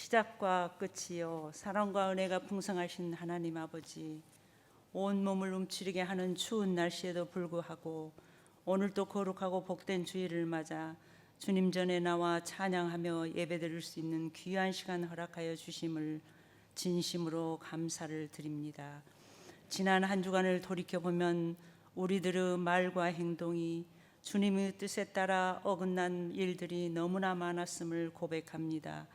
시작과 끝이요 사랑과 은혜가 풍성하신 하나님 아버지, 온 몸을 움츠리게 하는 추운 날씨에도 불구하고 오늘도 거룩하고 복된 주일을 맞아 주님 전에 나와 찬양하며 예배드릴 수 있는 귀한 시간 허락하여 주심을 진심으로 감사를 드립니다. 지난 한 주간을 돌이켜보면 우리들의 말과 행동이 주님의 뜻에 따라 어긋난 일들이 너무나 많았음을 고백합니다.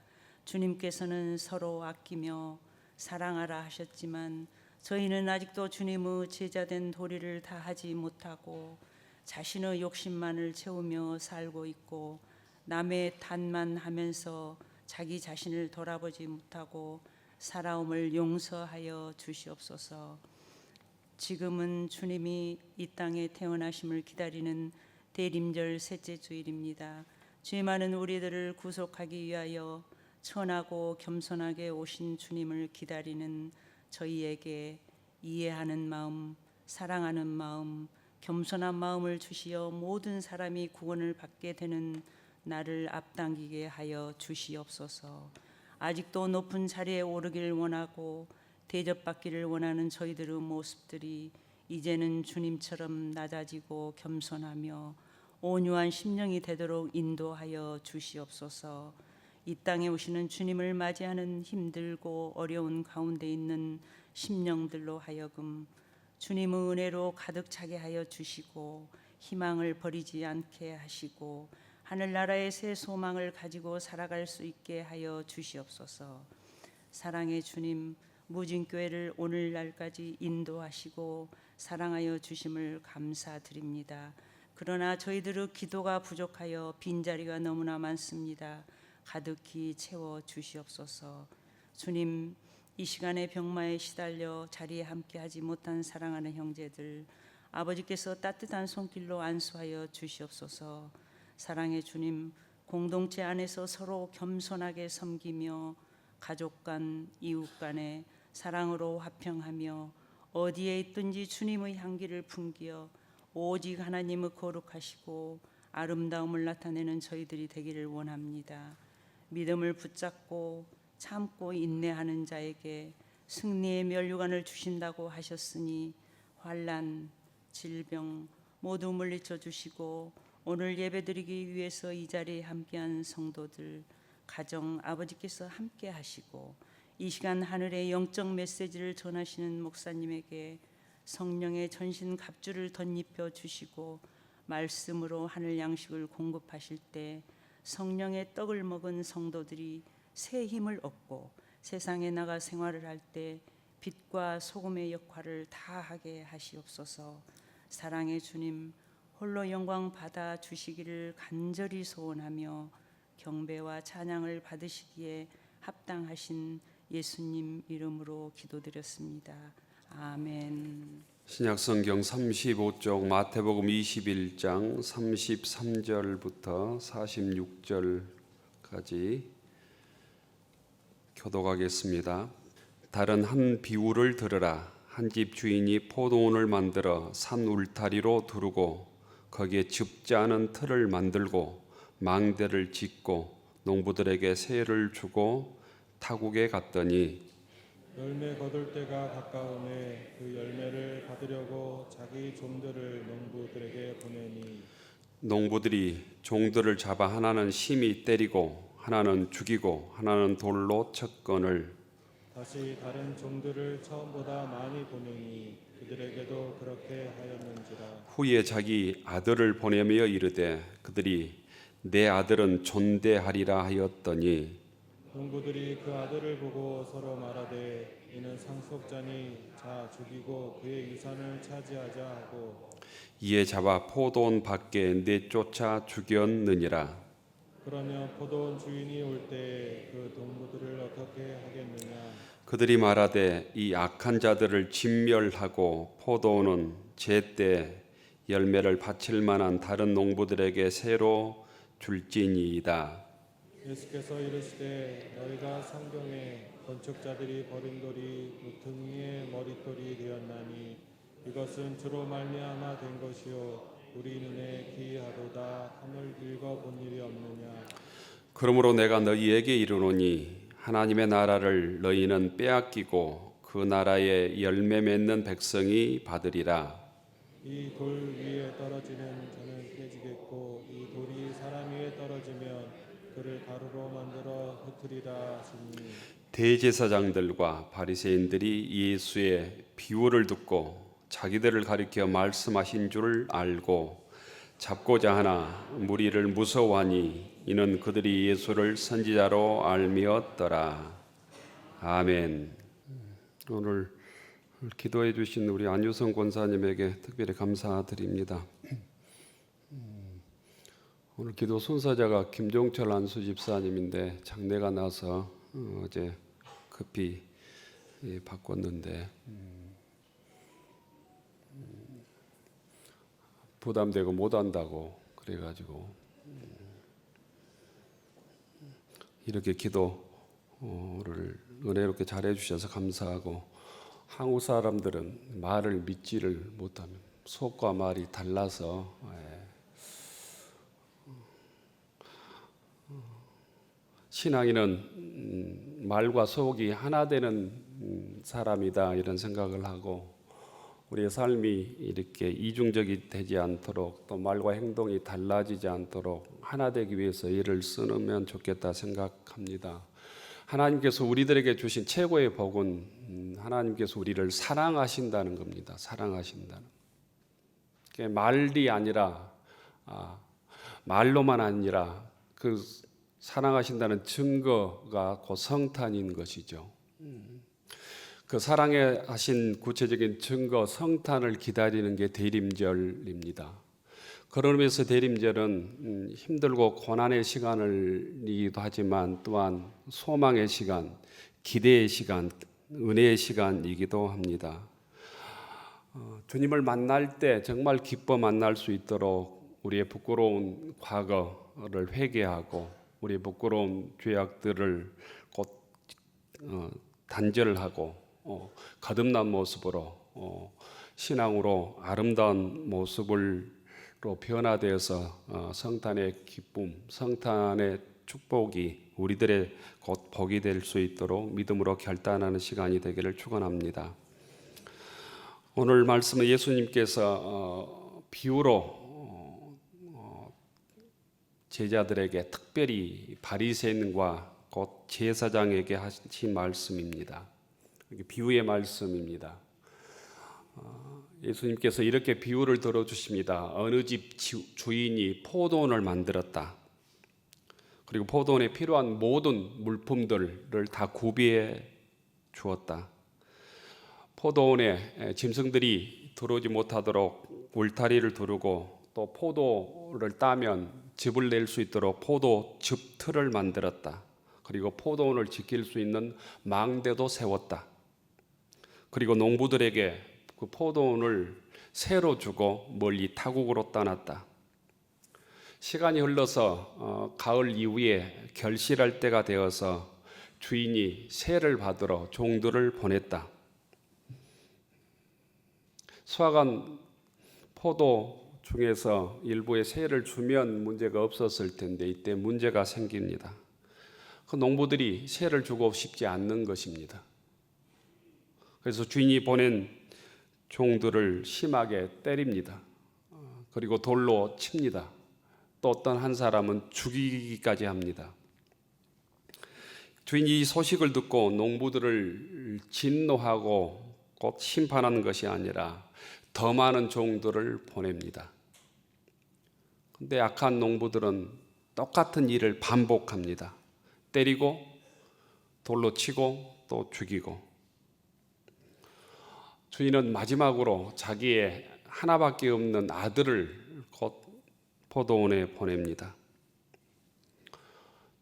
주님께서는 서로 아끼며 사랑하라 하셨지만 저희는 아직도 주님의 제자된 도리를 다하지 못하고 자신의 욕심만을 채우며 살고 있고 남의 탓만 하면서 자기 자신을 돌아보지 못하고 살아옴을 용서하여 주시옵소서. 지금은 주님이 이 땅에 태어나심을 기다리는 대림절 셋째 주일입니다. 죄 많은 우리들을 구속하기 위하여 천하고 겸손하게 오신 주님을 기다리는 저희에게 이해하는 마음, 사랑하는 마음, 겸손한 마음을 주시어 모든 사람이 구원을 받게 되는 나를 앞당기게 하여 주시옵소서. 아직도 높은 자리에 오르기를 원하고 대접받기를 원하는 저희들의 모습들이 이제는 주님처럼 낮아지고 겸손하며 온유한 심령이 되도록 인도하여 주시옵소서. 이 땅에 오시는 주님을 맞이하는 힘들고 어려운 가운데 있는 심령들로 하여금 주님의 은혜로 가득 차게 하여 주시고 희망을 버리지 않게 하시고 하늘나라의 새 소망을 가지고 살아갈 수 있게 하여 주시옵소서. 사랑의 주님, 무진교회를 오늘날까지 인도하시고 사랑하여 주심을 감사드립니다. 그러나 저희들의 기도가 부족하여 빈자리가 너무나 많습니다. 가득히 채워 주시옵소서. 주님, 이 시간에 병마에 시달려 자리에 함께하지 못한 사랑하는 형제들, 아버지께서 따뜻한 손길로 안수하여 주시옵소서. 사랑의 주님, 공동체 안에서 서로 겸손하게 섬기며 가족 간, 이웃 간에 사랑으로 화평하며 어디에 있든지 주님의 향기를 풍기어 오직 하나님의 거룩하시고 아름다움을 나타내는 저희들이 되기를 원합니다. 믿음을 붙잡고 참고 인내하는 자에게 승리의 면류관을 주신다고 하셨으니 환난, 질병 모두 물리쳐 주시고 오늘 예배드리기 위해서 이 자리에 함께한 성도들, 가정 아버지께서 함께 하시고 이 시간 하늘의 영적 메시지를 전하시는 목사님에게 성령의 전신 갑주를 덧입혀 주시고 말씀으로 하늘 양식을 공급하실 때 성령의 떡을 먹은 성도들이 새 힘을 얻고 세상에 나가 생활을 할 때 빛과 소금의 역할을 다하게 하시옵소서. 사랑의 주님, 홀로 영광 받아 주시기를 간절히 소원하며 경배와 찬양을 받으시기에 합당하신 예수님 이름으로 기도드렸습니다. 아멘. 신약성경 35쪽 마태복음 21장 33절부터 46절까지 교독하겠습니다. 다른 한 비유를 들으라. 한 집 주인이 포도원을 만들어 산 울타리로 두르고 거기에 줍지 않은 틀을 만들고 망대를 짓고 농부들에게 세를 주고 타국에 갔더니 열매 거둘 때가 가까우매 그 열매를 받으려고 자기 종들을 농부들에게 보내니 농부들이 종들을 잡아 하나는 심히 때리고 하나는 죽이고 하나는 돌로 쳤거늘 다시 다른 종들을 처음보다 많이 보내니 그들에게도 그렇게 하였는지라. 후에 자기 아들을 보내며 이르되 그들이 내 아들은 존대하리라 하였더니 농부들이 그 아들을 보고 서로 말하되 이는 상속자니 자 죽이고 그의 유산을 차지하자 하고 이에 잡아 포도원 밖에 내쫓아 죽였느니라. 그러며 포도원 주인이 올 때에 그 농부들을 어떻게 하겠느냐. 그들이 말하되 이 악한 자들을 진멸하고 포도원은 제때 열매를 바칠 만한 다른 농부들에게 새로 줄지니이다. 예수께서 이르시되 너희가 성경에 건축자들이 버린 돌이 등 위에 머릿돌이 되었나니 이것은 주로 말미암아 된 것이요 우리 눈에 기이하도다 함을 읽어본 일이 없느냐. 그러므로 내가 너희에게 이르노니 하나님의 나라를 너희는 빼앗기고 그 나라의 열매 맺는 백성이 받으리라. 이 돌 위에 떨어지는 저는 깨지겠고 이 돌이 사람 위에 떨어지면 그를 가루로 만들어 흩으리라 하시니 대제사장들과 바리새인들이 예수의 비유를 듣고 자기들을 가리켜 말씀하신 줄 알고 잡고자 하나 무리를 무서워하니 이는 그들이 예수를 선지자로 알미었더라. 아멘. 오늘 기도해 주신 우리 안유성 권사님에게 특별히 감사드립니다. 오늘 기도 순서자가 김종철 안수 집사님인데 장례가 나서 어제 급히 바꿨는데 부담되고 못 한다고 그래가지고 이렇게 기도를 은혜롭게 잘해 주셔서 감사하고, 한국 사람들은 말을 믿지를 못하면 속과 말이 달라서 신앙인은 말과 속이 하나 되는 사람이다 이런 생각을 하고, 우리의 삶이 이렇게 이중적이 되지 않도록 또 말과 행동이 달라지지 않도록 하나 되기 위해서 일을 쓰면 좋겠다 생각합니다. 하나님께서 우리들에게 주신 최고의 복은 하나님께서 우리를 사랑하신다는 겁니다. 사랑하신다는. 말이 아니라 말로만 아니라 그 사랑하신다는 증거가 곧 성탄인 것이죠. 그 사랑에 하신 구체적인 증거 성탄을 기다리는 게 대림절입니다. 그런 의미에서 대림절은 힘들고 고난의 시간이기도 하지만 또한 소망의 시간, 기대의 시간, 은혜의 시간이기도 합니다. 주님을 만날 때 정말 기뻐 만날 수 있도록 우리의 부끄러운 과거를 회개하고 우리의 부끄러운 죄악들을 곧 단절하고 거듭난 모습으로 신앙으로 아름다운 모습으로 변화되어서 성탄의 기쁨, 성탄의 축복이 우리들의 곧 복이 될 수 있도록 믿음으로 결단하는 시간이 되기를 축원합니다. 오늘 말씀은 예수님께서 비유로 제자들에게, 특별히 바리새인과 곧 제사장에게 하신 말씀입니다. 비유의 말씀입니다. 예수님께서 이렇게 비유를 들어주십니다. 어느 집 주인이 포도원을 만들었다. 그리고 포도원에 필요한 모든 물품들을 다 구비해 주었다. 포도원에 짐승들이 들어오지 못하도록 울타리를 두르고 또 포도를 따면 즙을 낼 수 있도록 포도 즙 틀을 만들었다. 그리고 포도원을 지킬 수 있는 망대도 세웠다. 그리고 농부들에게 그 포도원을 새로 주고 멀리 타국으로 떠났다. 시간이 흘러서 가을 이후에 결실할 때가 되어서 주인이 새를 받으러 종들을 보냈다. 수확한 포도 중에서 일부의 새를 주면 문제가 없었을 텐데 이때 문제가 생깁니다. 그 농부들이 새를 주고 싶지 않는 것입니다. 그래서 주인이 보낸 종들을 심하게 때립니다. 그리고 돌로 칩니다. 또 어떤 한 사람은 죽이기까지 합니다. 주인이 이 소식을 듣고 농부들을 진노하고 곧 심판하는 것이 아니라 더 많은 종들을 보냅니다. 그런데 악한 농부들은 똑같은 일을 반복합니다. 때리고 돌로 치고 또 죽이고. 주인은 마지막으로 자기의 하나밖에 없는 아들을 곧 포도원에 보냅니다.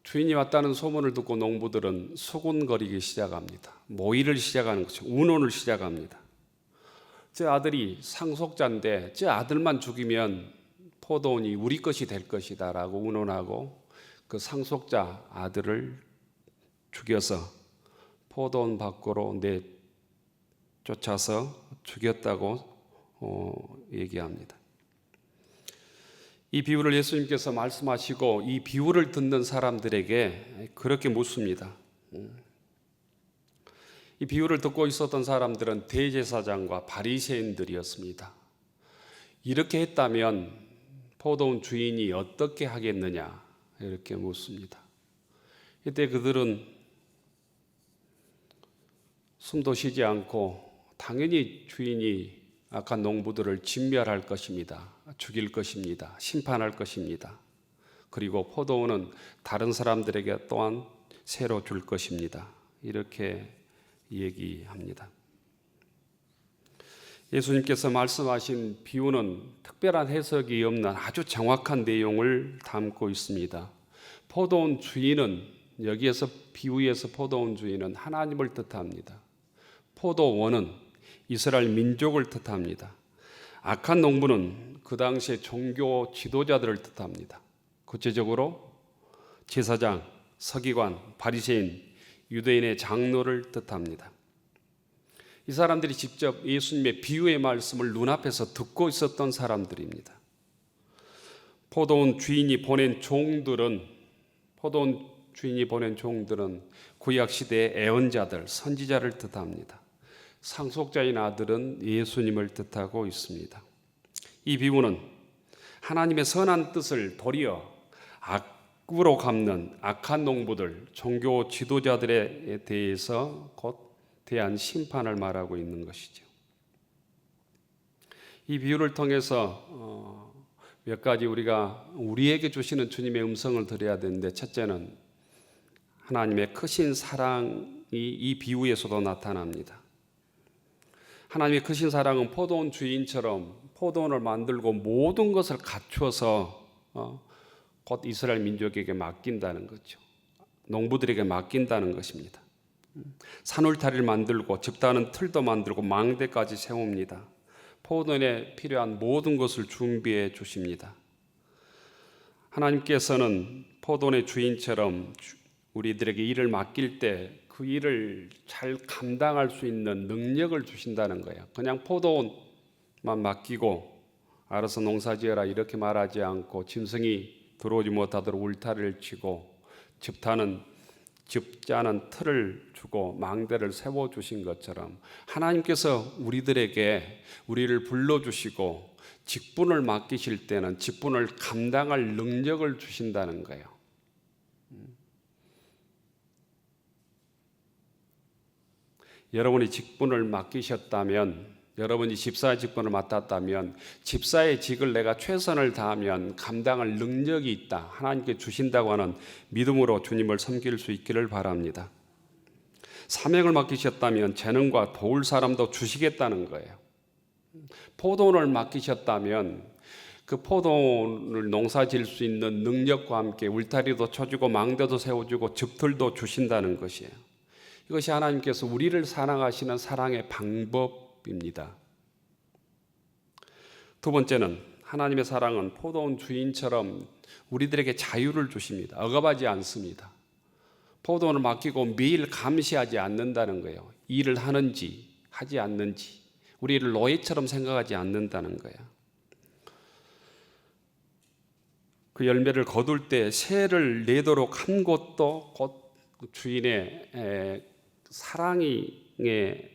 주인이 왔다는 소문을 듣고 농부들은 수군거리기 시작합니다. 모의를 시작하는 것이죠. 운운을 시작합니다. 저 아들이 상속자인데 저 아들만 죽이면 포도원이 우리 것이 될 것이다 라고 운운하고 그 상속자 아들을 죽여서 포도원 밖으로 내쫓아서 죽였다고 얘기합니다. 이 비유를 예수님께서 말씀하시고 이 비유를 듣는 사람들에게 그렇게 묻습니다. 이 비유를 듣고 있었던 사람들은 대제사장과 바리새인들이었습니다. 이렇게 했다면 포도원 주인이 어떻게 하겠느냐 이렇게 묻습니다. 이때 그들은 숨도 쉬지 않고 당연히 주인이 악한 농부들을 진멸할 것입니다. 죽일 것입니다. 심판할 것입니다. 그리고 포도원은 다른 사람들에게 또한 새로 줄 것입니다. 이렇게 얘기합니다. 예수님께서 말씀하신 비유는 특별한 해석이 없는 아주 정확한 내용을 담고 있습니다. 포도원 주인은, 여기에서 비유에서 포도원 주인은 하나님을 뜻합니다. 포도원은 이스라엘 민족을 뜻합니다. 악한 농부는 그 당시의 종교 지도자들을 뜻합니다. 구체적으로 제사장, 서기관, 바리새인, 유대인의 장로를 뜻합니다. 이 사람들이 직접 예수님의 비유의 말씀을 눈앞에서 듣고 있었던 사람들입니다. 포도원 주인이 보낸 종들은 구약 시대의 애언자들, 선지자를 뜻합니다. 상속자인 아들은 예수님을 뜻하고 있습니다. 이 비유는 하나님의 선한 뜻을 도리어 악으로 갚는 악한 농부들, 종교 지도자들에 대해서 곧 대한 심판을 말하고 있는 것이죠. 이 비유를 통해서 몇 가지 우리에게 주시는 주님의 음성을 들어야 되는데, 첫째는 하나님의 크신 사랑이 이 비유에서도 나타납니다. 하나님의 크신 사랑은 포도원 주인처럼 포도원을 만들고 모든 것을 갖추어서 곧 이스라엘 민족에게 맡긴다는 거죠. 농부들에게 맡긴다는 것입니다. 산울타리를 만들고 집다는 틀도 만들고 망대까지 세웁니다. 포도원에 필요한 모든 것을 준비해 주십니다. 하나님께서는 포도원의 주인처럼 우리들에게 일을 맡길 때 그 일을 잘 감당할 수 있는 능력을 주신다는 거예요. 그냥 포도원만 맡기고 알아서 농사지어라 이렇게 말하지 않고, 짐승이 들어오지 못하도록 울타리를 치고 집짜는 틀을 주고 망대를 세워주신 것처럼, 하나님께서 우리를 불러주시고 직분을 맡기실 때는 직분을 감당할 능력을 주신다는 거예요. 여러분이 직분을 맡기셨다면, 여러분이 집사의 직분을 맡았다면, 집사의 직을 내가 최선을 다하면 감당할 능력이 있다, 하나님께 주신다고 하는 믿음으로 주님을 섬길 수 있기를 바랍니다. 사명을 맡기셨다면 재능과 도울 사람도 주시겠다는 거예요. 포도원을 맡기셨다면 그 포도원을 농사 지을 수 있는 능력과 함께 울타리도 쳐주고 망대도 세워주고 집틀도 주신다는 것이에요. 이것이 하나님께서 우리를 사랑하시는 사랑의 방법입니다. 두 번째는, 하나님의 사랑은 포도원 주인처럼 우리들에게 자유를 주십니다. 억압하지 않습니다. 포도원을 맡기고 매일 감시하지 않는다는 거예요. 일을 하는지 하지 않는지, 우리를 노예처럼 생각하지 않는다는 거예요. 그 열매를 거둘 때 새를 내도록 한 것도 곧 주인의 사랑의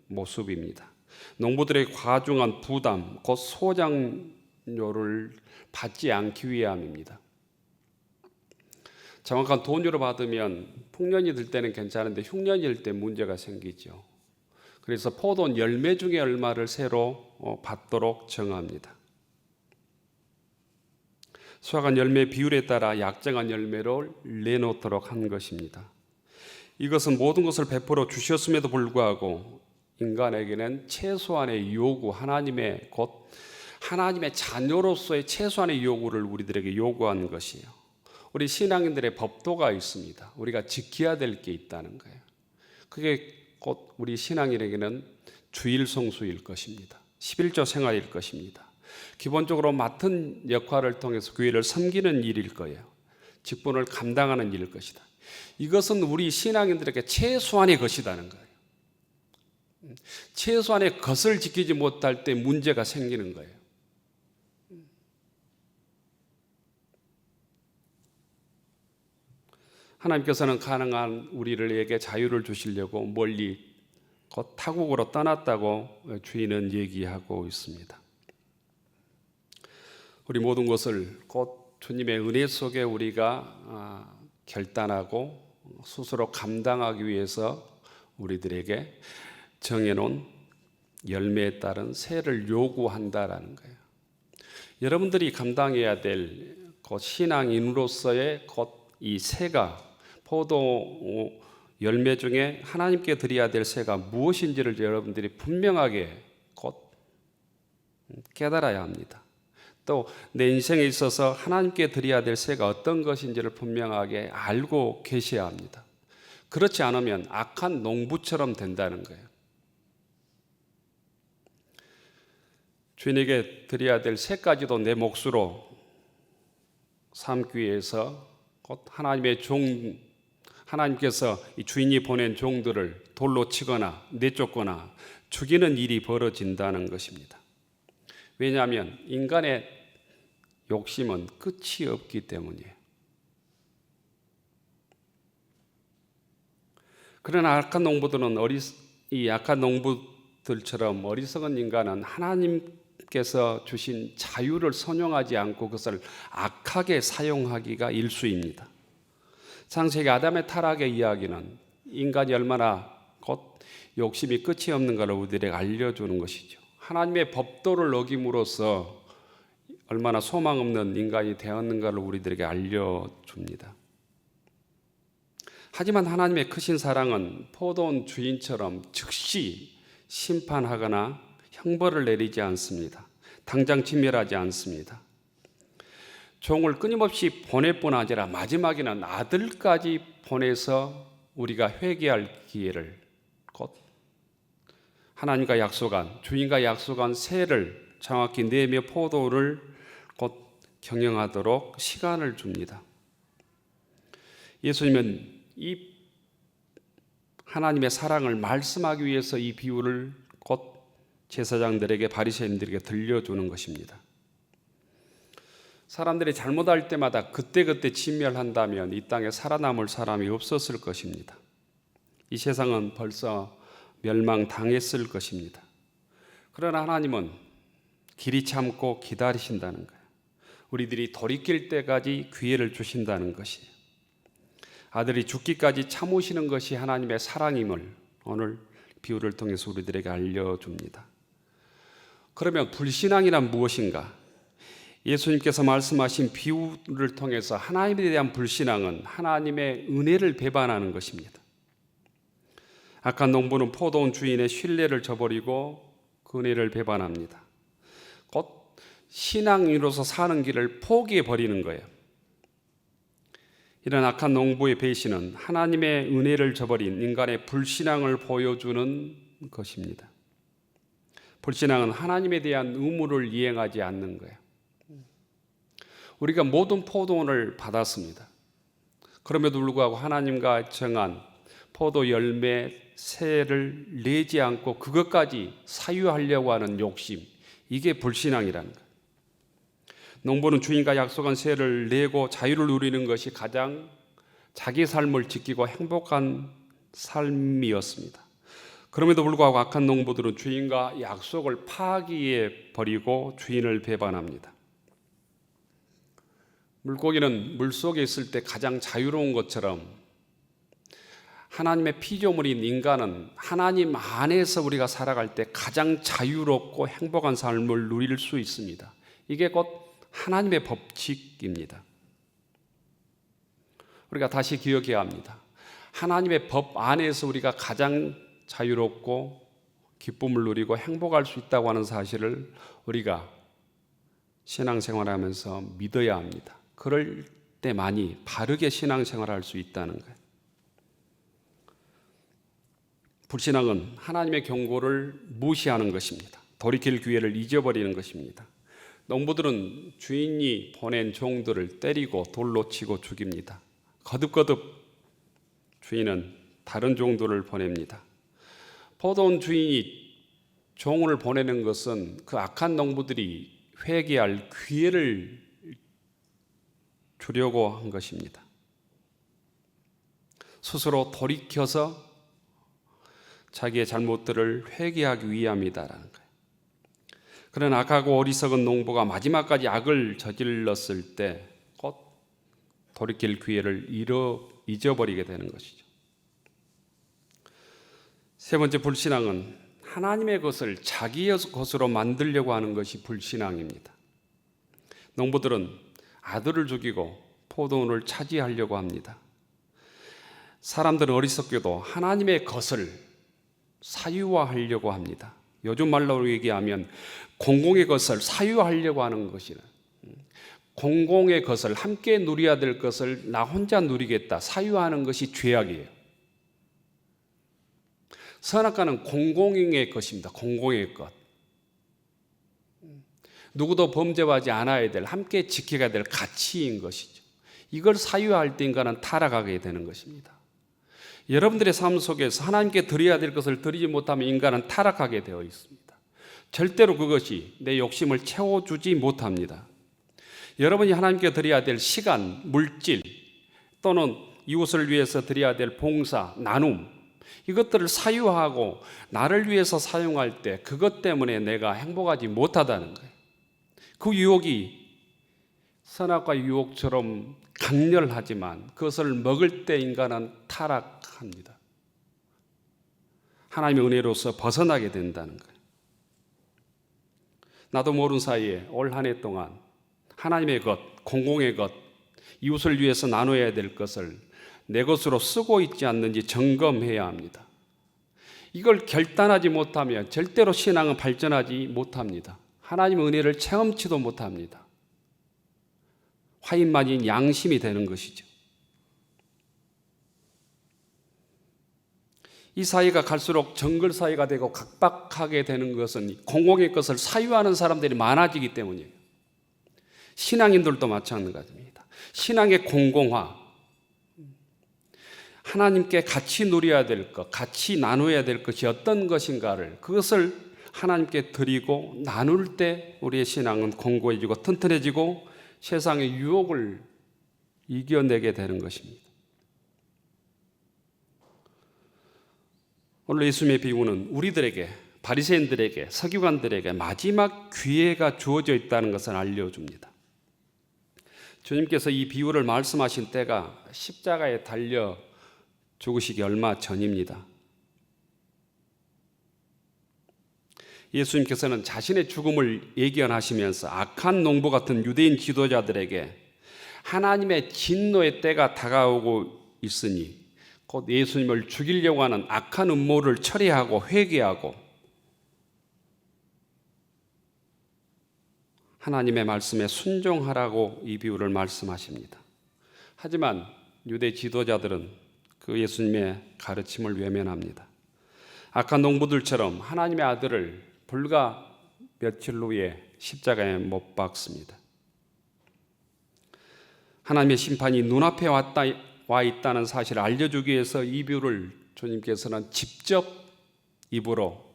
모습입니다. 농부들의 과중한 부담, 곧 소장료를 받지 않기 위함입니다. 정확한 돈으로 받으면 풍년이 들 때는 괜찮은데 흉년일 때 문제가 생기죠. 그래서 포도원 열매 중에 얼마를 새로 받도록 정합니다. 수확한 열매 비율에 따라 약정한 열매를 내놓도록 한 것입니다. 이것은 모든 것을 베풀어 주셨음에도 불구하고 인간에게는 최소한의 요구, 하나님의 자녀로서의 최소한의 요구를 우리들에게 요구한 것이에요. 우리 신앙인들의 법도가 있습니다. 우리가 지켜야 될 게 있다는 거예요. 그게 곧 우리 신앙인에게는 주일 성수일 것입니다. 11조 생활일 것입니다. 기본적으로 맡은 역할을 통해서 교회를 섬기는 일일 거예요. 직분을 감당하는 일일 것이다. 이것은 우리 신앙인들에게 최소한의 것이라는 거예요. 최소한의 것을 지키지 못할 때 문제가 생기는 거예요. 하나님께서는 가능한 우리에게 자유를 주시려고 멀리 곧 타국으로 떠났다고 주인은 얘기하고 있습니다. 우리 모든 것을 곧 주님의 은혜 속에 우리가 결단하고 스스로 감당하기 위해서 우리들에게 정해놓은 열매에 따른 세를 요구한다라는 거예요. 여러분들이 감당해야 될 곧 신앙인으로서의 곧 이 세가 포도 열매 중에 하나님께 드려야 될 세가 무엇인지를 여러분들이 분명하게 곧 깨달아야 합니다. 또 내 인생에 있어서 하나님께 드려야 될 세가 어떤 것인지를 분명하게 알고 계셔야 합니다. 그렇지 않으면 악한 농부처럼 된다는 거예요. 주인에게 드려야 될 세까지도 내 몫으로 삼기 위해서 곧 하나님께서 이 주인이 보낸 종들을 돌로 치거나 내쫓거나 죽이는 일이 벌어진다는 것입니다. 왜냐하면 인간의 욕심은 끝이 없기 때문이에요. 그러나 악한 농부들은 이 악한 농부들처럼 어리석은 인간은 하나님께서 주신 자유를 선용하지 않고 그것을 악하게 사용하기가 일쑤입니다. 창세기 아담의 타락의 이야기는 인간이 얼마나 곧 욕심이 끝이 없는 걸 우리에게 알려주는 것이죠. 하나님의 법도를 어김으로써 얼마나 소망 없는 인간이 되었는가를 우리들에게 알려줍니다. 하지만 하나님의 크신 사랑은 포도원 주인처럼 즉시 심판하거나 형벌을 내리지 않습니다. 당장 진멸하지 않습니다. 종을 끊임없이 보낼 뿐 아니라 마지막에는 아들까지 보내서 우리가 회개할 기회를 곧 하나님과 약속한 주인과 약속한 세를 정확히 내며 포도를 곧 경영하도록 시간을 줍니다. 예수님은 이 하나님의 사랑을 말씀하기 위해서 이 비유를 곧 제사장들에게 바리새인들에게 들려주는 것입니다. 사람들이 잘못할 때마다 그때그때 진멸한다면 이 땅에 살아남을 사람이 없었을 것입니다. 이 세상은 벌써 멸망당했을 것입니다. 그러나 하나님은 길이 참고 기다리신다는 거예요. 우리들이 돌이킬 때까지 기회를 주신다는 것이에요. 아들이 죽기까지 참으시는 것이 하나님의 사랑임을 오늘 비유를 통해서 우리들에게 알려줍니다. 그러면 불신앙이란 무엇인가? 예수님께서 말씀하신 비유를 통해서 하나님에 대한 불신앙은 하나님의 은혜를 배반하는 것입니다. 악한 농부는 포도원 주인의 신뢰를 저버리고 그 은혜를 배반합니다. 곧 신앙인으로서 사는 길을 포기해버리는 거예요. 이런 악한 농부의 배신은 하나님의 은혜를 저버린 인간의 불신앙을 보여주는 것입니다. 불신앙은 하나님에 대한 의무를 이행하지 않는 거예요. 우리가 모든 포도원을 받았습니다. 그럼에도 불구하고 하나님과 정한 포도 열매 세를 내지 않고 그것까지 사유하려고 하는 욕심, 이게 불신앙이라는 거예요. 농부는 주인과 약속한 세를 내고 자유를 누리는 것이 가장 자기 삶을 지키고 행복한 삶이었습니다. 그럼에도 불구하고 악한 농부들은 주인과 약속을 파기해 버리고 주인을 배반합니다. 물고기는 물속에 있을 때 가장 자유로운 것처럼 하나님의 피조물인 인간은 하나님 안에서 우리가 살아갈 때 가장 자유롭고 행복한 삶을 누릴 수 있습니다. 이게 곧 하나님의 법칙입니다. 우리가 다시 기억해야 합니다. 하나님의 법 안에서 우리가 가장 자유롭고 기쁨을 누리고 행복할 수 있다고 하는 사실을 우리가 신앙생활하면서 믿어야 합니다. 그럴 때만이 바르게 신앙생활할 수 있다는 거예요. 불신앙은 하나님의 경고를 무시하는 것입니다. 돌이킬 기회를 잊어버리는 것입니다. 농부들은 주인이 보낸 종들을 때리고 돌로 치고 죽입니다. 거듭거듭 주인은 다른 종들을 보냅니다. 포도원 주인이 종을 보내는 것은 그 악한 농부들이 회개할 기회를 주려고 한 것입니다. 스스로 돌이켜서 자기의 잘못들을 회개하기 위함이다라는 거예요. 그런 악하고 어리석은 농부가 마지막까지 악을 저질렀을 때 곧 돌이킬 기회를 잊어버리게 되는 것이죠. 세 번째 불신앙은 하나님의 것을 자기의 것으로 만들려고 하는 것이 불신앙입니다. 농부들은 아들을 죽이고 포도원을 차지하려고 합니다. 사람들은 어리석게도 하나님의 것을 사유화하려고 합니다. 요즘 말로 얘기하면 공공의 것을 사유하려고 하는 것이라. 공공의 것을, 함께 누려야 될 것을 나 혼자 누리겠다, 사유하는 것이 죄악이에요. 선악과는 공공의 것입니다. 공공의 것. 누구도 범죄하지 않아야 될, 함께 지켜야 될 가치인 것이죠. 이걸 사유할 때 인간은 타락하게 되는 것입니다. 여러분들의 삶 속에서 하나님께 드려야 될 것을 드리지 못하면 인간은 타락하게 되어 있습니다. 절대로 그것이 내 욕심을 채워주지 못합니다. 여러분이 하나님께 드려야 될 시간, 물질 또는 이웃을 위해서 드려야 될 봉사, 나눔, 이것들을 사유하고 나를 위해서 사용할 때 그것 때문에 내가 행복하지 못하다는 거예요. 그 유혹이 선악과 유혹처럼 강렬하지만 그것을 먹을 때 인간은 타락합니다. 하나님의 은혜로서 벗어나게 된다는 거예요. 나도 모르는 사이에 올 한 해 동안 하나님의 것, 공공의 것, 이웃을 위해서 나눠야 될 것을 내 것으로 쓰고 있지 않는지 점검해야 합니다. 이걸 결단하지 못하면 절대로 신앙은 발전하지 못합니다. 하나님의 은혜를 체험치도 못합니다. 화인만인 양심이 되는 것이죠. 이 사이가 갈수록 정글 사이가 되고 각박하게 되는 것은 공공의 것을 사유하는 사람들이 많아지기 때문이에요. 신앙인들도 마찬가지입니다. 신앙의 공공화, 하나님께 같이 누려야 될 것, 같이 나눠야 될 것이 어떤 것인가를, 그것을 하나님께 드리고 나눌 때 우리의 신앙은 공고해지고 튼튼해지고 세상의 유혹을 이겨내게 되는 것입니다. 오늘 예수님의 비유는 우리들에게, 바리새인들에게, 서기관들에게 마지막 기회가 주어져 있다는 것을 알려줍니다. 주님께서 이 비유를 말씀하신 때가 십자가에 달려 죽으시기 얼마 전입니다. 예수님께서는 자신의 죽음을 예견하시면서 악한 농부 같은 유대인 지도자들에게 하나님의 진노의 때가 다가오고 있으니 곧 예수님을 죽이려고 하는 악한 음모를 처리하고 회개하고 하나님의 말씀에 순종하라고 이 비유를 말씀하십니다. 하지만 유대 지도자들은 그 예수님의 가르침을 외면합니다. 악한 농부들처럼 하나님의 아들을 불과 며칠 후에 십자가에 못 박습니다. 하나님의 심판이 눈앞에 와 있다는 사실을 알려주기 위해서 이 비유를 주님께서는 직접 입으로,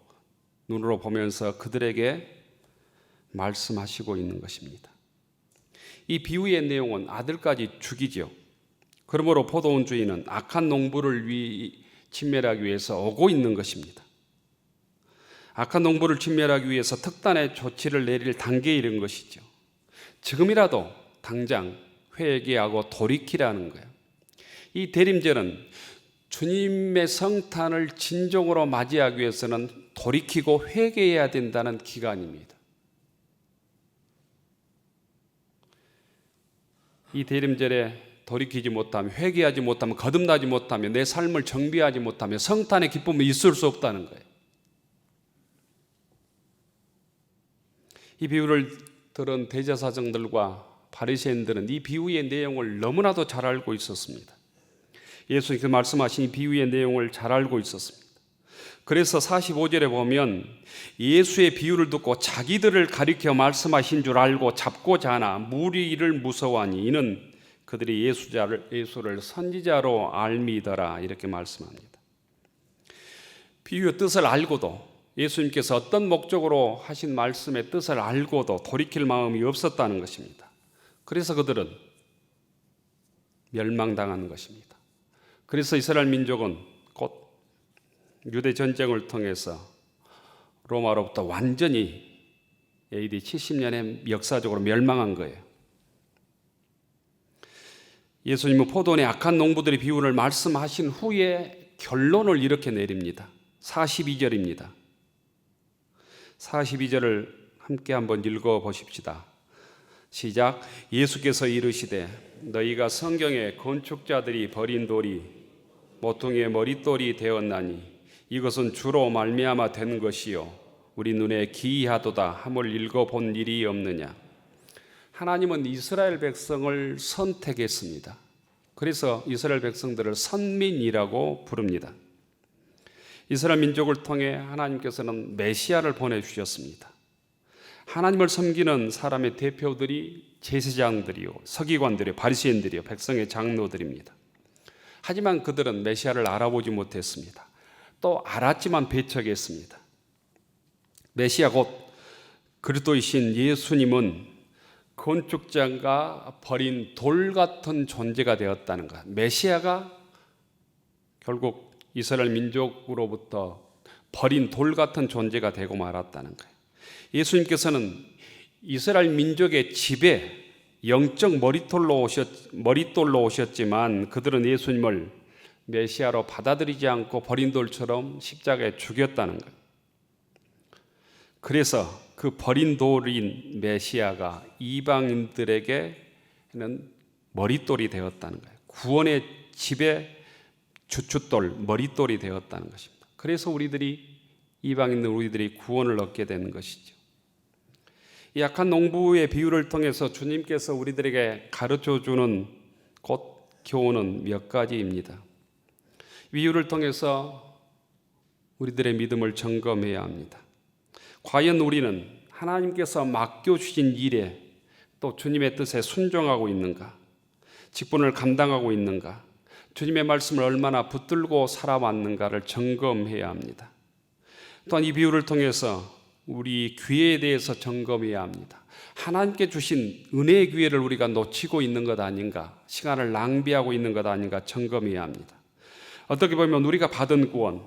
눈으로 보면서 그들에게 말씀하시고 있는 것입니다. 이 비유의 내용은 아들까지 죽이죠. 그러므로 포도원 주인은 악한 농부를 진멸하기 위해서 오고 있는 것입니다. 악한 농부를 진멸하기 위해서 특단의 조치를 내릴 단계에 이른 것이죠. 지금이라도 당장 회개하고 돌이키라는 거예요. 이 대림절은 주님의 성탄을 진정으로 맞이하기 위해서는 돌이키고 회개해야 된다는 기간입니다. 이 대림절에 돌이키지 못하면, 회개하지 못하면, 거듭나지 못하면, 내 삶을 정비하지 못하면 성탄의 기쁨이 있을 수 없다는 거예요. 이 비유를 들은 대제사장들과 바리새인들은 이 비유의 내용을 너무나도 잘 알고 있었습니다. 예수님께서 말씀하신 이 비유의 내용을 잘 알고 있었습니다. 그래서 45절에 보면 예수의 비유를 듣고 자기들을 가리켜 말씀하신 줄 알고 잡고자 하나 무리를 무서워하니 이는 그들이 예수를 선지자로 알미더라, 이렇게 말씀합니다. 비유의 뜻을 알고도, 예수님께서 어떤 목적으로 하신 말씀의 뜻을 알고도 돌이킬 마음이 없었다는 것입니다. 그래서 그들은 멸망당하는 것입니다. 그래서 이스라엘 민족은 곧 유대 전쟁을 통해서 로마로부터 완전히 AD 70년에 역사적으로 멸망한 거예요. 예수님은 포도원의 악한 농부들의 비유를 말씀하신 후에 결론을 이렇게 내립니다. 42절입니다. 42절을 함께 한번 읽어 보십시다. 시작. 예수께서 이르시되 너희가 성경에 건축자들이 버린 돌이 모퉁이의 머릿돌이 되었나니 이것은 주로 말미암아 된 것이요 우리 눈에 기이하도다 함을 읽어본 일이 없느냐. 하나님은 이스라엘 백성을 선택했습니다. 그래서 이스라엘 백성들을 선민이라고 부릅니다. 이스라엘 민족을 통해 하나님께서는 메시아를 보내주셨습니다. 하나님을 섬기는 사람의 대표들이 제사장들이요, 서기관들이요, 바리새인들이요, 백성의 장로들입니다. 하지만 그들은 메시아를 알아보지 못했습니다. 또 알았지만 배척했습니다. 메시아 곧 그리스도이신 예수님은 건축자가 버린 돌 같은 존재가 되었다는 것. 메시아가 결국 이스라엘 민족으로부터 버린 돌 같은 존재가 되고 말았다는 거예요. 예수님께서는 이스라엘 민족의 집에 영적 머릿돌로 오셨지만 그들은 예수님을 메시아로 받아들이지 않고 버린 돌처럼 십자가에 죽였다는 거예요. 그래서 그 버린 돌인 메시아가 이방인들에게는 머릿돌이 되었다는 거예요. 구원의 집에 주춧돌, 머릿돌이 되었다는 것입니다. 그래서 우리들이 구원을 얻게 되는 것이죠. 이 약한 농부의 비유를 통해서 주님께서 우리들에게 가르쳐주는 곧 교훈은 몇 가지입니다. 비유를 통해서 우리들의 믿음을 점검해야 합니다. 과연 우리는 하나님께서 맡겨주신 일에 또 주님의 뜻에 순종하고 있는가? 직분을 감당하고 있는가? 주님의 말씀을 얼마나 붙들고 살아왔는가를 점검해야 합니다. 또한 이 비유를 통해서 우리 기회에 대해서 점검해야 합니다. 하나님께 주신 은혜의 기회를 우리가 놓치고 있는 것 아닌가? 시간을 낭비하고 있는 것 아닌가 점검해야 합니다. 어떻게 보면 우리가 받은 구원,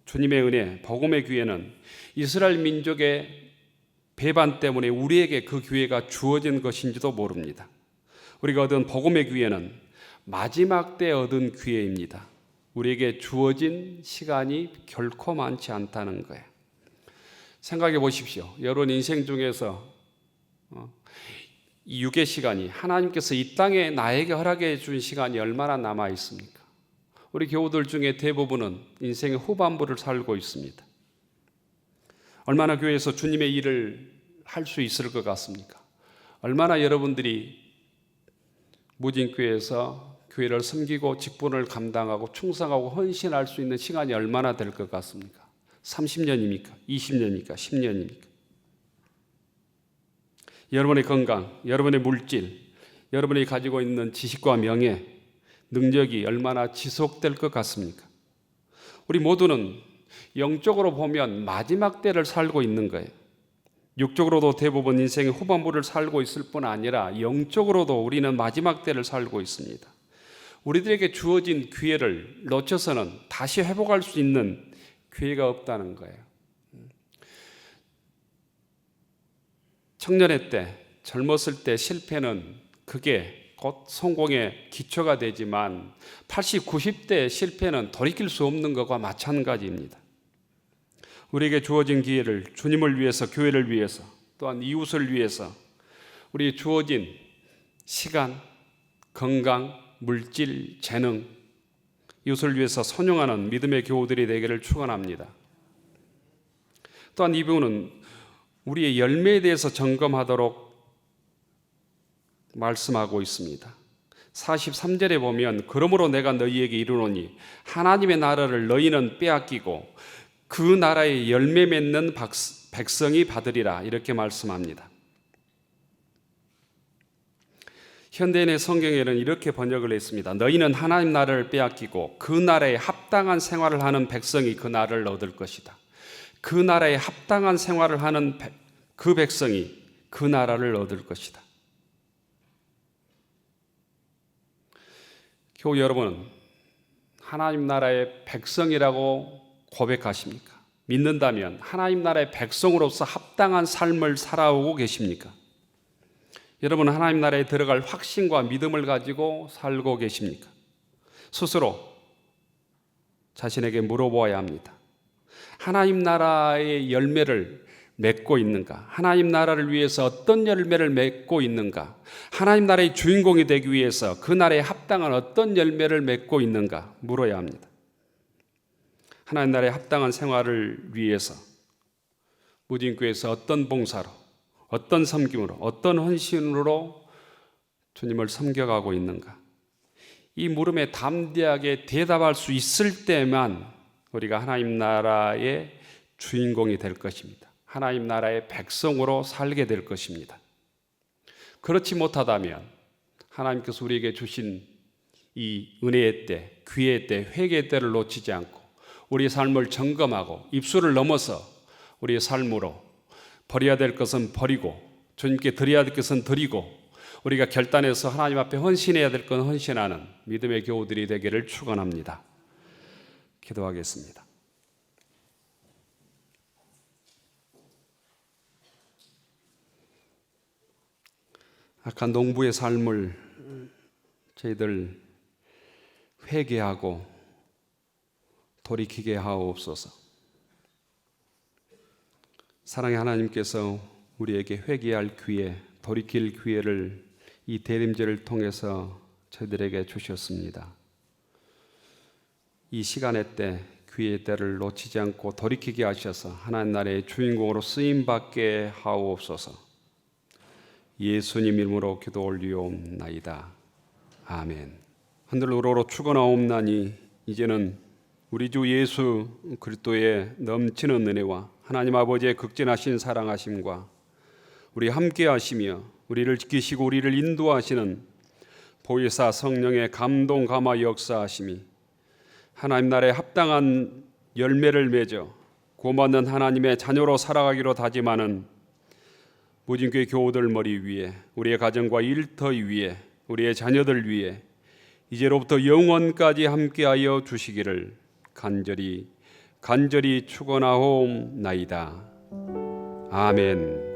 주님의 은혜, 복음의 기회는 이스라엘 민족의 배반 때문에 우리에게 그 기회가 주어진 것인지도 모릅니다. 우리가 얻은 복음의 기회는 마지막 때 얻은 기회입니다. 우리에게 주어진 시간이 결코 많지 않다는 거예요. 생각해 보십시오. 여러분 인생 중에서 이 육의 시간이 하나님께서 이 땅에 나에게 허락해 준 시간이 얼마나 남아 있습니까? 우리 교우들 중에 대부분은 인생의 후반부를 살고 있습니다. 얼마나 교회에서 주님의 일을 할 수 있을 것 같습니까? 얼마나 여러분들이 무진교회에서 교회를 섬기고 직분을 감당하고 충성하고 헌신할 수 있는 시간이 얼마나 될 것 같습니까? 30년입니까? 20년입니까? 10년입니까? 여러분의 건강, 여러분의 물질, 여러분이 가지고 있는 지식과 명예, 능력이 얼마나 지속될 것 같습니까? 우리 모두는 영적으로 보면 마지막 때를 살고 있는 거예요. 육적으로도 대부분 인생의 후반부를 살고 있을 뿐 아니라 영적으로도 우리는 마지막 때를 살고 있습니다. 우리들에게 주어진 기회를 놓쳐서는 다시 회복할 수 있는 기회가 없다는 거예요. 청년의 때, 젊었을 때 실패는 그게 곧 성공의 기초가 되지만 80, 90대 실패는 돌이킬 수 없는 것과 마찬가지입니다. 우리에게 주어진 기회를 주님을 위해서, 교회를 위해서, 또한 이웃을 위해서 우리 주어진 시간, 건강, 물질, 재능, 이웃을 위해서 선용하는 믿음의 교우들이 되기를 축원합니다. 또한 이 부분은 우리의 열매에 대해서 점검하도록 말씀하고 있습니다. 43절에 보면 그러므로 내가 너희에게 이르노니 하나님의 나라를 너희는 빼앗기고 그 나라의 열매 맺는 백성이 받으리라 이렇게 말씀합니다. 현대인의 성경에는 이렇게 번역을 했습니다. 너희는 하나님 나라를 빼앗기고 그 나라에 합당한 생활을 하는 백성이 그 나라를 얻을 것이다. 그 나라에 합당한 생활을 하는 그 백성이 그 나라를 얻을 것이다. 교우 여러분, 하나님 나라의 백성이라고 고백하십니까? 믿는다면 하나님 나라의 백성으로서 합당한 삶을 살아오고 계십니까? 여러분, 하나님 나라에 들어갈 확신과 믿음을 가지고 살고 계십니까? 스스로 자신에게 물어보아야 합니다. 하나님 나라의 열매를 맺고 있는가? 하나님 나라를 위해서 어떤 열매를 맺고 있는가? 하나님 나라의 주인공이 되기 위해서 그 나라에 합당한 어떤 열매를 맺고 있는가? 물어야 합니다. 하나님 나라에 합당한 생활을 위해서 무진교회에서 어떤 봉사로, 어떤 섬김으로, 어떤 헌신으로 주님을 섬겨가고 있는가? 이 물음에 담대하게 대답할 수 있을 때만 우리가 하나님 나라의 주인공이 될 것입니다. 하나님 나라의 백성으로 살게 될 것입니다. 그렇지 못하다면 하나님께서 우리에게 주신 이 은혜의 때, 귀의 때, 회개의 때를 놓치지 않고 우리의 삶을 점검하고 입술을 넘어서 우리의 삶으로 버려야 될 것은 버리고 주님께 드려야 될 것은 드리고 우리가 결단해서 하나님 앞에 헌신해야 될 건 헌신하는 믿음의 교우들이 되기를 축원합니다. 기도하겠습니다. 악한 농부의 삶을 저희들 회개하고 돌이키게 하옵소서. 사랑의 하나님께서 우리에게 회개할 기회, 돌이킬 기회를 이 대림절을 통해서 저희들에게 주셨습니다. 이 시간의 때, 기회의 때를 놓치지 않고 돌이키게 하셔서 하나님 나라의 주인공으로 쓰임받게 하옵소서. 예수님 이름으로 기도 올리옵나이다. 아멘. 하늘 우러러 축원하옵나니 이제는 우리 주 예수 그리스도의 넘치는 은혜와 하나님 아버지의 극진하신 사랑하심과 우리 함께 하시며 우리를 지키시고 우리를 인도하시는 보혜사 성령의 감동 감화 역사하심이 하나님 나라에 합당한 열매를 맺어 구원받는 하나님의 자녀로 살아가기로 다짐하는 무진교회 교우들 머리 위에 우리의 가정과 일터 위에 우리의 자녀들 위에 이제로부터 영원까지 함께하여 주시기를 간절히 축원하옵나이다. 아멘.